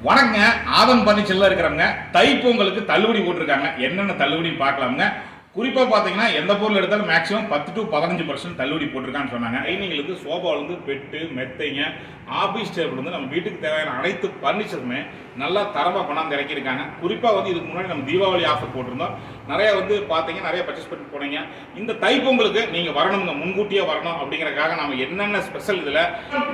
வணங்க ஆதன் பர்னிச்சர்ல இருக்கிறவங்க தைப்பொங்கலுக்கு தள்ளுபடி போட்டிருக்காங்க. என்னென்ன தள்ளுபடின்னு பார்க்கலாமுங்க. குறிப்பாக பார்த்தீங்கன்னா எந்த பொருள் எடுத்தாலும் மேக்ஸிமம் 10 to 15% தள்ளுபடி போட்டிருக்கான்னு சொன்னாங்க. டைனிங்களுக்கு சோபாவிலேருந்து பெட்டு மெத்தைங்க ஆஃபீஸ் டேபிள் வந்து நம்ம வீட்டுக்கு தேவையான அனைத்து பர்னிச்சருமே நல்லா தரமாக கொண்டாந்து இறக்கியிருக்காங்க. குறிப்பாக வந்து இதுக்கு முன்னாடி நம்ம தீபாவளி ஆஃபர் போட்டிருந்தோம். நிறைய வந்து பார்த்தீங்க, நிறைய பர்ச்சேஸ் பண்ணி போனீங்க. இந்த தைப்பொங்கலுக்கு நீங்கள் வரணுங்க, முன்கூட்டியே வரணும் அப்படிங்கிறக்காக நம்ம என்னென்ன ஸ்பெஷல் இதில்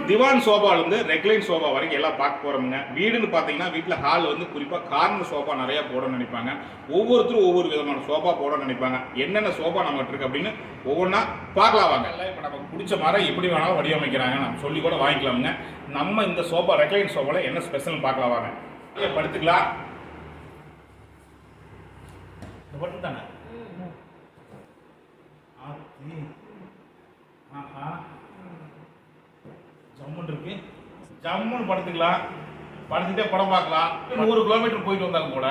திவான் சோபாவிலேருந்து ரெக்லைன் சோபா வரைக்கும் எல்லாம் பார்க்க போகிறோமுங்க. வீடுன்னு பார்த்தீங்கன்னா வீட்டில் ஹால் வந்து குறிப்பாக கார்னர் சோபா நிறையா போடணும்னு நினைப்பாங்க. ஒவ்வொருத்தரும் ஒவ்வொரு விதமான சோபா போடணும்னு நினைப்பாங்க. என்னென்ன சோபா நம்மகிட்ட இருக்கு அப்படின்னு ஒவ்வொன்றா பார்க்கலாம் வாங்க. இப்போ நமக்கு பிடிச்ச மாதிரி எப்படி வேணாலும் வடிவமைக்கிறாங்க, நம்ம சொல்லி கூட வாங்கிக்கலாமுங்க. நம்ம இந்த சோபா ரெக்லைன் சோபாவில் என்ன ஸ்பெஷல்னு பார்க்கலாம் வாங்க. படுத்துக்கலாம் தானே ஜம்முன்னு இருக்கு. ஜம்முன்னு படுத்துக்கலாம், படுத்துட்டே படம் பார்க்கலாம். 100 கிலோமீட்டர் போயிட்டு வந்தாலும் கூட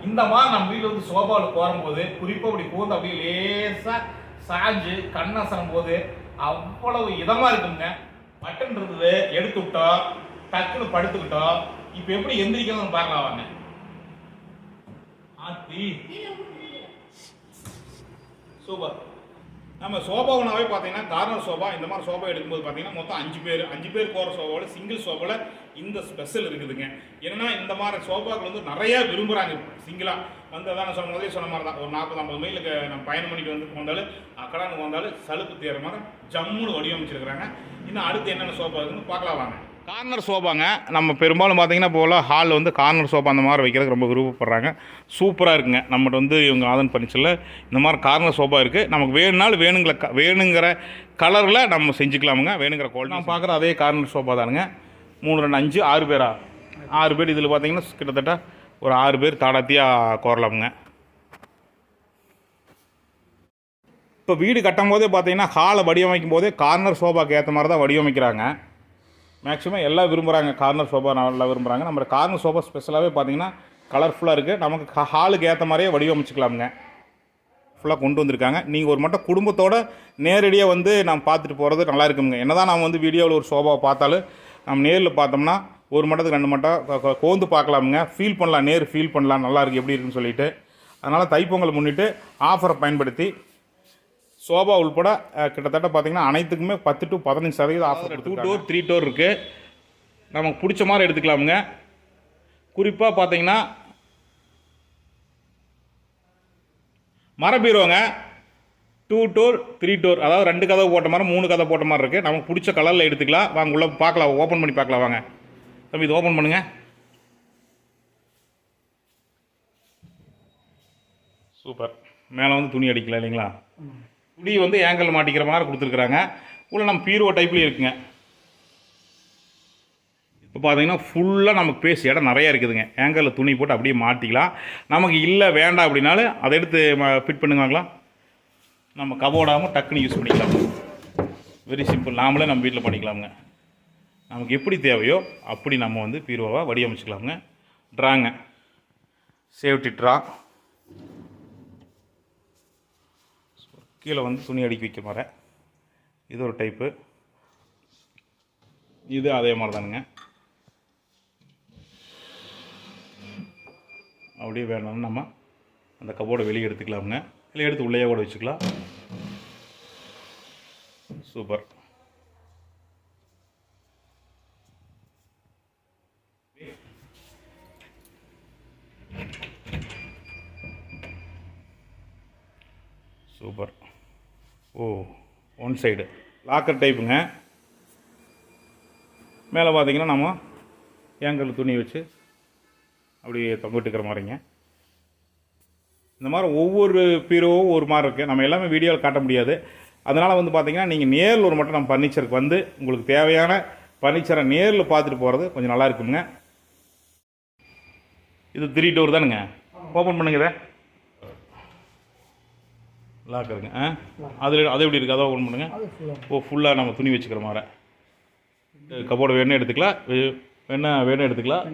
இந்த மாதிரி நம்ம வீட்டில் வந்து சோபாவில் போகும்போது குறிப்பாக அப்படி போகுது அப்படியே லேசாக சாஞ்சு கண்ணாசனம் போது அவ்வளவு இதமாக இருக்குங்க. பட்டன் இருந்தது எடுத்து விட்டோம், டக்குன்னு படுத்துக்கிட்டோம். இப்போ எப்படி எந்திரிக்கணும்னு பார்க்கலாம் வாங்க. சூப்பர். நம்ம சோபாவுனாவே பார்த்தீங்கன்னா கார்னர் சோபா, இந்த மாதிரி சோபா எடுக்கும்போது பார்த்தீங்கன்னா மொத்தம் 5 பேர் போகிற சோபாவில் சிங்கிள் சோபாவில் இந்த ஸ்பெஷல் இருக்குதுங்க. ஏன்னா இந்த மாதிரி சோபாக்கள் வந்து நிறையா விரும்புகிறாங்க. சிங்கிளாக வந்து அதான் முதலே சொன்ன மாதிரி தான், ஒரு 40-50 மைலுக்கு நம்ம பயணம் பண்ணிட்டு வந்து வந்தாலும் அக்கடானுக்கு வந்தாலும் சலுப்பு தேர்ற மாதிரி ஜம்முன்னு வடிவமைச்சிருக்கிறாங்க. இன்னும் அடுத்து என்னென்ன சோபா இருக்குன்னு பார்க்கலாம் வாங்க. கார்னர் சோபாங்க. நம்ம பெரும்பாலும் பார்த்தீங்கன்னா போல் ஹால் வந்து கார்னர் சோபா அந்த மாதிரி வைக்கிறதுக்கு ரொம்ப விருப்பப்படுறாங்க. சூப்பராக இருக்குங்க. நம்மகிட்ட வந்து இவங்க ஆதன் பர்னிச்சரில் இந்த மாதிரி கார்னர் சோபா இருக்குது. நமக்கு வேணுனாலும் வேணுங்கிற கலரில் நம்ம செஞ்சுக்கலாமுங்க. வேணுங்கிற குவாலிட்டி நான் பார்க்குற அதே கார்னர் சோபா தானுங்க. 3, 2, 5, 6 பேரா? 6 பேர். இதில் பார்த்தீங்கன்னா கிட்டத்தட்ட ஒரு 6 பேர் தாடாத்தியாக கோரலாமுங்க. இப்போ வீடு கட்டும் போதே பார்த்தீங்கன்னா ஹாலை வடிவமைக்கும் போதே கார்னர் சோபாக்கு ஏற்ற மாதிரி தான் வடிவமைக்கிறாங்க. மேக்ஸிமம் எல்லாம் விரும்புகிறாங்க, கார்னர் சோபா நல்லா விரும்புகிறாங்க. நம்ம கார்னர் சோபா ஸ்பெஷலாகவே பார்த்தீங்கன்னா கலர்ஃபுல்லாக இருக்குது. நமக்கு ஹாலுக்கு ஏற்ற மாதிரியே வடிவமைச்சிக்கலாமுங்க. ஃபுல்லாக கொண்டு வந்திருக்காங்க. நீங்கள் ஒரு மட்டும் குடும்பத்தோடு நேரடியாக வந்து நம்ம பார்த்துட்டு போகிறது நல்லா இருக்குங்க. என்ன தான் நம்ம வந்து வீடியோவில் ஒரு சோபாவை பார்த்தாலும் நம்ம நேரில் பார்த்தோம்னா ஒரு மட்டத்துக்கு 2 மட்டம் கோந்து பார்க்கலாமுங்க. ஃபீல் பண்ணலாம், ஃபீல் பண்ணலாம் நல்லா இருக்குது எப்படி இருக்குன்னு சொல்லிட்டு. அதனால் தைப்பொங்கல் முன்னிட்டு ஆஃபரை பயன்படுத்தி சோபா உள்பட கிட்டத்தட்ட பார்த்திங்கன்னா அனைத்துக்குமே 10 to 15% ஆஃபர். 2 டோர் 3 டோர் இருக்குது. நமக்கு பிடிச்ச மாதிரி எடுத்துக்கலாமுங்க. குறிப்பாக பார்த்தீங்கன்னா மரபீரோங்க. 2 டோர் 3 டோர், அதாவது 2 கதவு போட்ட மாதிரி 3 கதவு போட்ட மாதிரி இருக்குது. நமக்கு பிடிச்ச கலரில் எடுத்துக்கலாம் வாங்க. உள்ள பார்க்கலாம், ஓப்பன் பண்ணி பார்க்கலாம் வாங்க. தம்பி இது ஓப்பன் பண்ணுங்கள். சூப்பர். மேலே வந்து துணி அடிக்கலாம் இல்லைங்களா? துணி வந்து ஏங்கல் மாட்டிக்கிற மாதிரி கொடுத்துருக்குறாங்க. உள்ள நம்ம பீரோ டைப்லேயும் இருக்குங்க. இப்போ பார்த்தீங்கன்னா ஃபுல்லாக நமக்கு பேசி இடம் நிறையா இருக்குதுங்க. ஏங்கலில் துணி போட்டு அப்படியே மாட்டிக்கலாம். நமக்கு இல்லை வேண்டாம் அப்படின்னாலும் அதை எடுத்து ஃபிட் பண்ணுவாங்களாம். நம்ம கபோர்டாமல் டக்குன்னு யூஸ் பண்ணிக்கலாம். Very simple. நாமளே நம்ம வீட்டில் பண்ணிக்கலாமுங்க. நமக்கு எப்படி தேவையோ அப்படி நம்ம வந்து பீரோவாக வடிவமைச்சிக்கலாமுங்க. ட்ராங்க, சேஃப்டி ட்ரா. கீழே வந்து துணி அடுக்கி வைக்க மாதிரி இது ஒரு டைப்பு. இது அதே மாதிரி தானுங்க. அப்படியே வேணும்னு நம்ம அந்த கபோர்டை வெளியே எடுத்துக்கலாமுங்க. இல்லை எடுத்து உள்ளேயே கூட வச்சுக்கலாம். சூப்பர். சூப்பர். ஓ, ஒன் சைடு லாக்கர் டைப்புங்க. மேலே பார்த்தீங்கன்னா நம்ம ஏங்கல் துணி வச்சு அப்படியே தொங்கிட்டுக்கிற மாதிரிங்க. இந்த மாதிரி ஒவ்வொரு பீரோவும் ஒரு மாதிரி இருக்குது. நம்ம எல்லாமே வீடியோவில் காட்ட முடியாது. அதனால் வந்து பார்த்திங்கன்னா நீங்கள் நேரில் ஒரு மட்டும் நம்ம ஃபர்னிச்சருக்கு வந்து உங்களுக்கு தேவையான ஃபர்னிச்சரை நேரில் பார்த்துட்டு போகிறது கொஞ்சம் நல்லா இருக்குங்க. இது 3 டோர் தானுங்க. ஓப்பன் பண்ணுங்க. லாக் இருக்குங்க. அதில் அது எப்படி இருக்குது? அதை ஓப்பன் பண்ணுங்கள். ஓ, ஃபுல்லாக நம்ம துணி வச்சுக்கிற மாதிரி. கபோர்டு வேணும் எடுத்துக்கலாம், வேணும் எடுத்துக்கலாம்,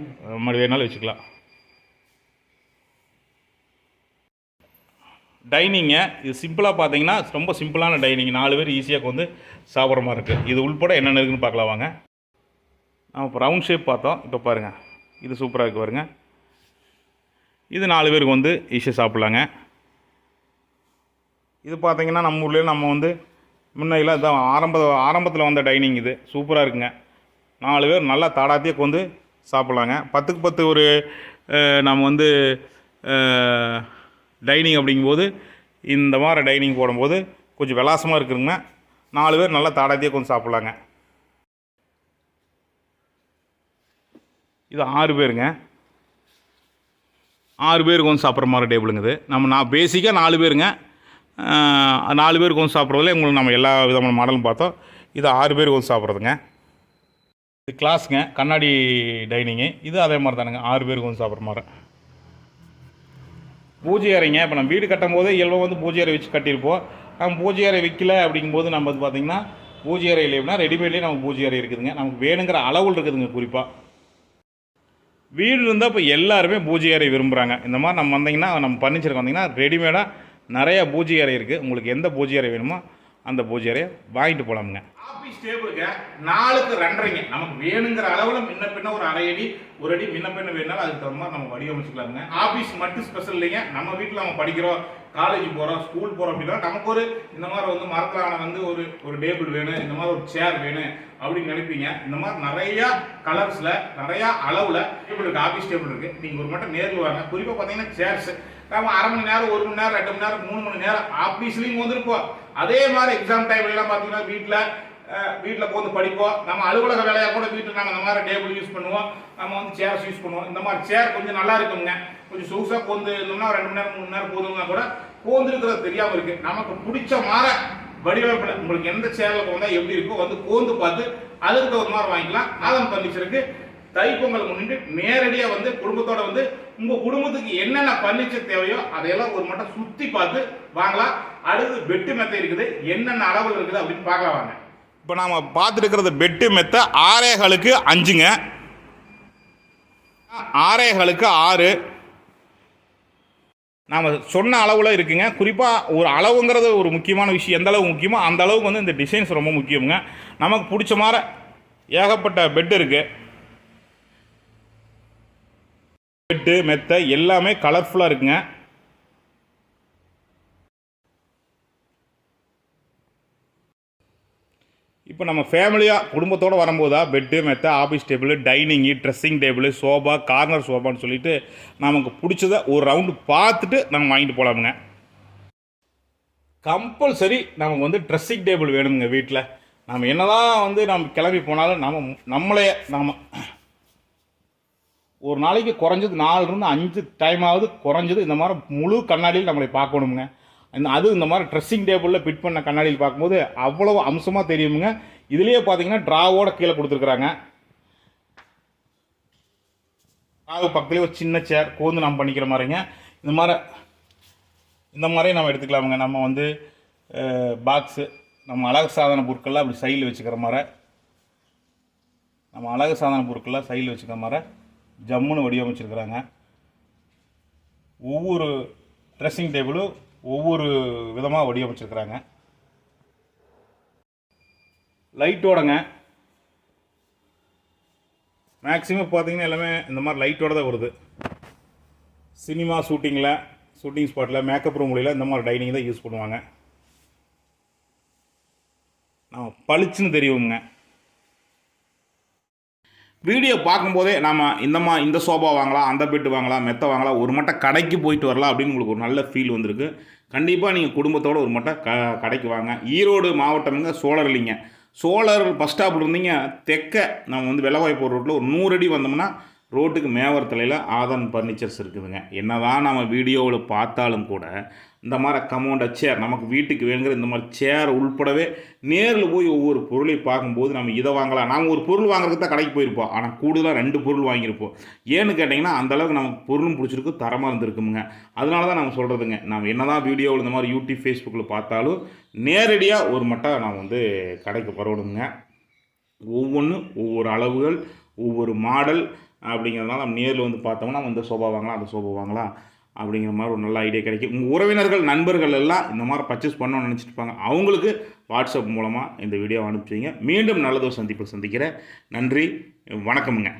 மாதிரி வேணாலும் வச்சுக்கலாம். டைனிங்க இது சிம்பிளாக பார்த்தீங்கன்னா ரொம்ப சிம்பிளான டைனிங். 4 பேர் ஈஸியாக வந்து சாப்பிட்ற மாதிரி இருக்குது. இது உள்பட என்னென்ன இருக்குதுன்னு பார்க்கலாம் வாங்க. நம்ம இப்போ ரவுண்ட் ஷேப் பார்த்தோம். இப்போ பாருங்கள் இது சூப்பராக இருக்குது பாருங்க. இது 4 பேருக்கு வந்து ஈஸியாக சாப்பிட்லாங்க. இது பார்த்தீங்கன்னா நம்ம ஊர்லேயே நம்ம வந்து முன்னையில் இதான் ஆரம்பத்தில் வந்த டைனிங். இது சூப்பராக இருக்குங்க. 4 பேர் நல்லா தாடாத்தியாக வந்து சாப்பிட்லாங்க. 10க்கு 10 ஒரு நம்ம வந்து டைனிங் அப்படிங்கும்போது இந்த மாதிரி டைனிங் போடும்போது கொஞ்சம் விலாசமாக இருக்குதுங்க. 4 பேர் நல்லா தாடாத்தியாக கொஞ்சம் சாப்பிட்லாங்க. இது 6 பேருங்க. 6 பேருக்கு வந்து சாப்பிட்ற மாதிரி டேபிளுங்க. இது நான் பேசிக்காக 4 பேருங்க. 4 பேருக்கு வந்து சாப்பிட்றதுல உங்களுக்கு நம்ம எல்லா விதமான மாடலும் பார்த்தோம். இது 6 பேருக்கு வந்து சாப்பிட்றதுங்க. இது கிளாஸுங்க, கண்ணாடி டைனிங்கு. இது அதே மாதிரி தானுங்க, 6 பேருக்கு வந்து சாப்பிட்ற மாதிரி. பூஜை அறைங்க. இப்போ நம்ம வீடு கட்டும் போது இயல்பாக வந்து பூஜை அறை வச்சு கட்டியிருப்போம். நம்ம பூஜை அறை வைக்கல அப்படிங்கும்போது நம்ம வந்து பார்த்திங்கன்னா பூஜை அறை இல்லைன்னா ரெடிமேட்லேயே நமக்கு பூஜை அறை இருக்குதுங்க. நமக்கு வேணுங்கிற அளவுகள் இருக்குதுங்க. குறிப்பாக வீடு இருந்தால் இப்போ எல்லாருமே பூஜை அறை விரும்புகிறாங்க. இந்த மாதிரி நம்ம வந்தீங்கன்னா நம்ம ஃபர்னிச்சருக்கு வந்தீங்கன்னா ரெடிமேடாக நிறையா பூஜை அறை இருக்குது. உங்களுக்கு எந்த பூஜை அறை வேணுமோ அந்த பூஜை அறையை வாங்கிட்டு போகலாமுங்க. ஆஃபீஸ் டேபிளுக்கு 4க்கு 2.5 நமக்கு வேணுங்கிற அளவில் முன்ன பின்ன ஒரு அரை அடி ஒரு அடி முன்ன பின்ன வேணாலும் அதுக்கு தகுந்த மாதிரி நம்ம வடிவமைச்சுக்கலாமுங்க. ஆஃபீஸ் மட்டும் ஸ்பெஷல் இல்லைங்க. நம்ம வீட்டில் நம்ம படிக்கிறோம், காலேஜ் போகிறோம், ஸ்கூல் போகிறோம் அப்படின்னா நமக்கு ஒரு இந்த மாதிரி வந்து மரத்தான வந்து ஒரு டேபிள் வேணும், இந்த மாதிரி ஒரு சேர் வேணும் அப்படின்னு நினைப்பீங்க. இந்த மாதிரி நிறையா கலர்ஸில் நிறையா அளவில் டேபிள் இருக்குது. ஆஃபீஸ் டேபிள் இருக்குது. நீங்கள் ஒரு மட்டும் நேரில் வாங்க. குறிப்பாக பார்த்தீங்கன்னா சேர்ஸ் நம்ம அரை மணி நேரம், 1 மணி நேரம், 2 மணி நேரம், 3 மணி நேரம் ஆஃபீஸ்லேயும் வந்துருப்போம். அதே மாதிரி எக்ஸாம் டைம்லாம் பார்த்தீங்கன்னா வீட்டில் போந்து படிப்போம். நம்ம அலுவலக வேலையாக கூட வீட்டில் நம்ம இந்த மாதிரி டேபிள் யூஸ் பண்ணுவோம். நம்ம வந்து சேர்ஸ் யூஸ் பண்ணுவோம். இந்த மாதிரி சேர் கொஞ்சம் நல்லா இருக்குங்க. கொஞ்சம் சொகுசாக போந்து இருந்தோம்னா 2 மணி நேரம் 3 மணி நேரம் போதும்னா கூட போந்துருக்கிறது தெரியாமல் இருக்குது. நமக்கு பிடிச்ச மாதிரி வடிவமைப்பில் உங்களுக்கு எந்த சேரில் போந்தால் எப்படி இருக்கோ வந்து போந்து பார்த்து அதுக்கு தகுந்த மாதிரி வாங்கிக்கலாம். ஆதம் ஃபர்னிச்சருக்கு தைப்பொங்கல் முன்னிட்டு நேரடியாக வந்து குடும்பத்தோட வந்து உங்கள் குடும்பத்துக்கு என்னென்ன ஃபர்னிச்சர் தேவையோ அதையெல்லாம் ஒரு மட்டும் சுற்றி பார்த்து வாங்கலாம். அடுத்து பெட்டு மெத்தை இருக்குது, என்னென்ன அளவில் இருக்குது அப்படின்னு பார்க்கலாம் வாங்க. இப்போ நாம் பார்த்துருக்கிறது பெட்டு மெத்தை 6.25க்கு 5ங்க, 6.25க்கு 6. நாம் சொன்ன அளவில் இருக்குங்க. குறிப்பாக ஒரு அளவுங்கிறது ஒரு முக்கியமான விஷயம். எந்த அளவு முக்கியமோ அந்த அளவுக்கு வந்து இந்த டிசைன்ஸ் ரொம்ப முக்கியமுங்க. நமக்கு பிடிச்ச மாதிரி ஏகப்பட்ட பெட் இருக்குது. பெட்டு மெத்தை எல்லாமே கலர்ஃபுல்லாக இருக்குங்க. இப்போ நம்ம ஃபேமிலியாக குடும்பத்தோடு வரும்போதா பெட்டு மெத்தை office table dining dressing table sofa corner சோபான்னு சொல்லிட்டு நமக்கு பிடிச்சதை ஒரு ரவுண்டு பார்த்துட்டு நம்ம வாங்கிட்டு போகலாமுங்க. கம்பல்சரி நமக்கு வந்து ட்ரெஸ்ஸிங் டேபிள் வேணுங்க. வீட்டில் நம்ம என்னதான் வந்து நம்ம கிளம்பி போனாலும் நம்மளே ஒரு நாளைக்கு குறைஞ்சது 4லிருந்து 5 டைமாவது குறைஞ்சது இந்த மாதிரி முழு கண்ணாடியில் நம்மளை பார்க்கணுமுங்க. இந்த மாதிரி ட்ரெஸ்ஸிங் டேபிளில் ஃபிட் பண்ண கண்ணாடியில் பார்க்கும்போது அவ்வளோ அம்சமாக தெரியுமுங்க. இதுலேயே பார்த்தீங்கன்னா ட்ராவோட கீழே கொடுத்துருக்குறாங்க. ட்ராவு பக்கத்துலேயே ஒரு சின்ன சேர் கோந்து நம்ம பண்ணிக்கிற மாதிரிங்க. இந்த மாதிரி நம்ம எடுத்துக்கலாமுங்க. நம்ம வந்து பாக்ஸு நம்ம அழகு சாதன பொருட்கள்லாம் அப்படி சைடில் வச்சுக்கிற மாதிரி ஜம்முன்னு வடிவமைச்சிருக்கிறாங்க. ஒவ்வொரு ட்ரெஸ்ஸிங் டேபிளும் ஒவ்வொரு விதமாக வடிவமைச்சிருக்கிறாங்க. லைட்டோடங்க மேக்ஸிமம் பார்த்தீங்கன்னா எல்லாமே இந்த மாதிரி லைட்டோட தான் வருது. சினிமா ஷூட்டிங் ஸ்பாட்டில் மேக்கப் ரூம்ல இந்த மாதிரி டைனிங் தான் யூஸ் பண்ணுவாங்க. நான் பளிச்சுன்னு தெரியுங்க. வீடியோ பார்க்கும்போதே நாம் இந்த சோபா வாங்கலாம், அந்த பெட்டு வாங்கலாம், மெத்தை வாங்கலாம், ஒரு மட்டை கடைக்கு போயிட்டு வரலாம் அப்படின்னு உங்களுக்கு ஒரு நல்ல ஃபீல் வந்திருக்கு. கண்டிப்பாக நீங்கள் குடும்பத்தோடு ஒரு மட்டை கடைக்கு வாங்க. ஈரோடு மாவட்டம்ங்க, சோழர்லிங்க. சோழர் பஸ் ஸ்டாப்பில் இருந்தீங்க தெற்க நம்ம வந்து வெள்ளவாய்ப்பூர் ரோட்டில் ஒரு 100 அடி வந்தோம்னா ரோட்டுக்கு மேவரத்தலையில் ஆதன் ஃபர்னிச்சர்ஸ் இருக்குதுங்க. என்னதான் நம்ம வீடியோவில் பார்த்தாலும் கூட இந்த மாதிரி கமோண்ட சேர் நமக்கு வீட்டுக்கு வேணுங்கிற இந்த மாதிரி சேர் உள்படவே நேரில் போய் ஒவ்வொரு பொருளையும் பார்க்கும்போது நம்ம இதை வாங்கலாம். நாங்கள் ஒரு பொருள் வாங்குறதுக்கு தான் கடைக்கு போயிருப்போம், ஆனால் கூடுதலாக 2 பொருள் வாங்கியிருப்போம். ஏன்னு கேட்டிங்கன்னா அந்தளவுக்கு நமக்கு பொருளும் பிடிச்சிருக்கு, தரமாக இருந்திருக்குங்க. அதனால தான் நம்ம சொல்கிறதுங்க, நம்ம என்ன தான் வீடியோவில் இந்த மாதிரி யூடியூப் ஃபேஸ்புக்கில் பார்த்தாலும் நேரடியாக ஒரு மட்டை நாம் வந்து கடைக்கு வரணுங்க. ஒவ்வொன்றும் ஒவ்வொரு அளவுகள், ஒவ்வொரு மாடல் அப்படிங்கிறதுனால நம்ம நேரில் வந்து பார்த்தோம்னா இந்த சோபா வாங்கலாம், அந்த சோபா வாங்கலாம் அப்படிங்கிற மாதிரி ஒரு நல்ல ஐடியா கிடைக்கும். உங்கள் உறவினர்கள் நண்பர்கள் எல்லாம் இந்த மாதிரி பர்ச்சேஸ் பண்ணணும்னு நினச்சிட்டு இருப்பாங்க. அவங்களுக்கு வாட்ஸ்அப் மூலமாக இந்த வீடியோ அனுப்பிச்சிங்க. மீண்டும் நல்லதொரு சந்திக்கிறேன். நன்றி, வணக்கமுங்க.